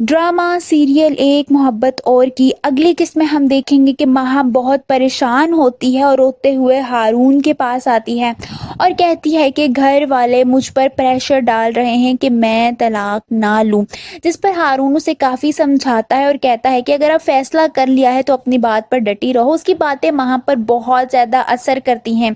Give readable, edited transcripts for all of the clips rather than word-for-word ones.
Drama serial एक मोहब्बत और की अगली किस्त में हम देखेंगे कि माहा बहुत परेशान होती है और रोते हुए हारून के पास आती है और कहती है कि घर वाले मुझ पर प्रेशर डाल रहे हैं कि मैं तलाक ना लूं। जिस पर हारून उसे काफ़ी समझाता है और कहता है कि अगर आप फैसला कर लिया है तो अपनी बात पर डटी रहो। उसकी बातें माहा पर बहुत ज़्यादा असर करती हैं।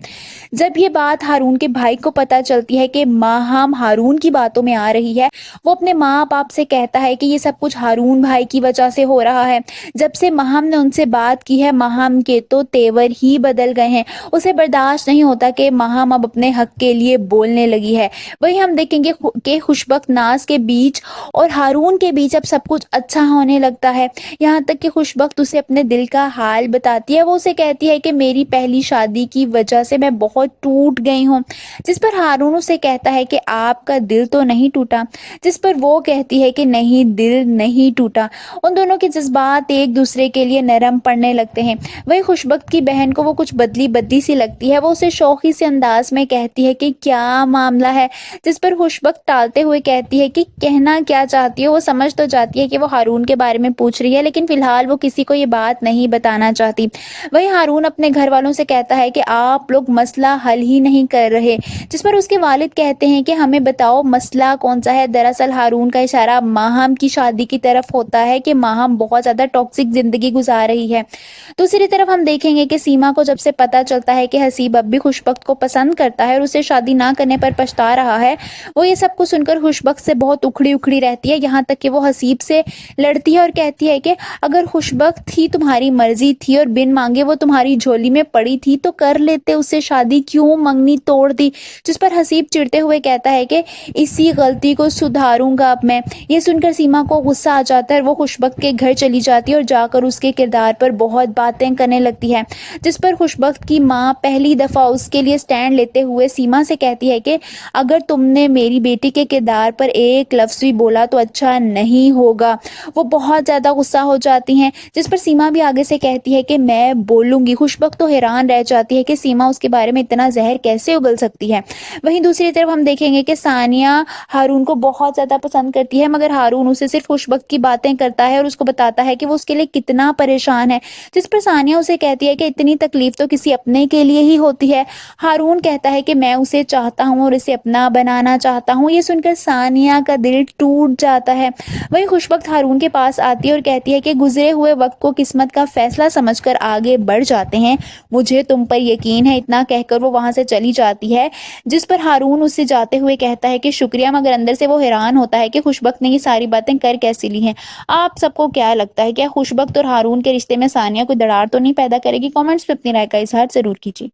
जब ये बात हारून के भाई को पता चलती है कि माहा हारून की बातों में आ रही है, वो अपने माँ बाप से कहता है कि ये सब कुछ हारून भाई की वजह से हो रहा है। जब से महम ने उनसे बात की है, महम के तो तेवर ही बदल गए हैं। उसे बर्दाश्त नहीं होता कि महम अब अपने हक के लिए बोलने लगी है। वही हम देखेंगे कि खुशबख्त नाज के बीच और हारून के बीच अब सब कुछ अच्छा होने लगता है। यहाँ तक कि खुशबख्त उसे अपने दिल का हाल बताती है। वो उसे कहती है कि मेरी पहली शादी की वजह से मैं बहुत टूट गई हूँ। जिस पर हारून उसे कहता है कि आपका दिल तो नहीं टूटा। जिस पर वो कहती है कि नहीं, दिल नहीं टूटा। उन दोनों के जज्बात एक दूसरे के लिए नरम पड़ने लगते हैं। वही खुशबख्त की बहन को वो कुछ बदली बदली सी लगती है। वो उसे शौकी से अंदाज में कहती है कि क्या मामला है। जिस पर खुशबख्त टालते हुए कहती है कि कहना क्या चाहती हो। वो समझ तो जाती है कि वो हारून के बारे में पूछ रही है, लेकिन फिलहाल वो किसी को ये बात नहीं बताना चाहती। वही हारून अपने घर वालों से कहता है कि आप लोग मसला हल ही नहीं कर रहे। जिस पर उसके वालिद कहते हैं कि हमें बताओ मसला कौन सा है। दरअसल हारून का इशारा माहम की शादी की तरफ होता है कि माहम बहुत ज़्यादा टॉक्सिक ज़िंदगी गुजार रही है। दूसरी तरफ हम देखेंगे कि सीमा को जब से पता चलता है कि हसीब अब भी खुशबख्त को पसंद करता है और उसे शादी ना करने पर पछता रहा है, वो ये सब कुछ सुनकर खुशबख्त से बहुत उखड़ी उखड़ी रहती है। यहाँ तक कि वो हसीब से लड़ती है और कहती है कि अगर खुशबख्त ही तुम्हारी मर्जी थी और बिन मांगे वो तुम्हारी झोली में पड़ी थी तो कर लेते उससे शादी, क्यों मंगनी तोड़ दी। जिस पर हसीब चिढ़ते हुए कहता है कि इसी गलती को सुधारूंगा अब मैं। ये सुनकर सीमा को गुस्सा आ जाता है और वो खुशबख्त के घर चली जाती है और जाकर उसके किरदार पर बहुत बातें करने लगती है। जिस पर खुशबख्त की माँ पहली दफ़ा उसके लिए स्टैंड लेते हुए सीमा से कहती है कि अगर तुमने मेरी बेटी के किरदार पर एक लफ्ज़ भी बोला तो अच्छा नहीं होगा। वो बहुत ज़्यादा गुस्सा हो जाती हैं। जिस पर सीमा भी आगे से कहती है कि मैं बोलूँगी। खुशबख्त तो हैरान रह जाती है कि सीमा उसके बारे में इतना जहर कैसे उगल सकती है। वहीं दूसरी तरफ हम देखेंगे कि सानिया हारून को बहुत ज़्यादा पसंद करती है, मगर हारून उसे सिर्फ खुशबख्त की बातें करता है और उसको बताता है कि वो उसके लिए कितना परेशान है। जिस पर सानिया उसे कहती है कि इतनी तकलीफ तो किसी अपने के लिए ही होती है। हारून कहता है कि मैं उसे चाहता हूँ और इसे अपना बनाना चाहता हूँ। ये सुनकर सानिया का दिल टूट जाता है। वहीं खुशबख्त हारून के पास आती है और कहती है कि गुजरे हुए वक्त को किस्मत का फैसला समझकर आगे बढ़ जाते हैं, मुझे तुम पर यकीन है। इतना कहकर वो वहाँ से चली जाती है। जिस पर हारून उससे जाते हुए कहता है कि शुक्रिया, मगर अंदर से वो हैरान होता है कि खुशबख्त ने ये सारी बातें कर कैसे ली हैं। आप सबको क्या लगता है, क्या खुशबख्त और हारून के रिश्ते में सानिया कोई दरार तो नहीं पैदा करेगी? कमेंट्स में अपनी राय का इजहार जरूर कीजिए।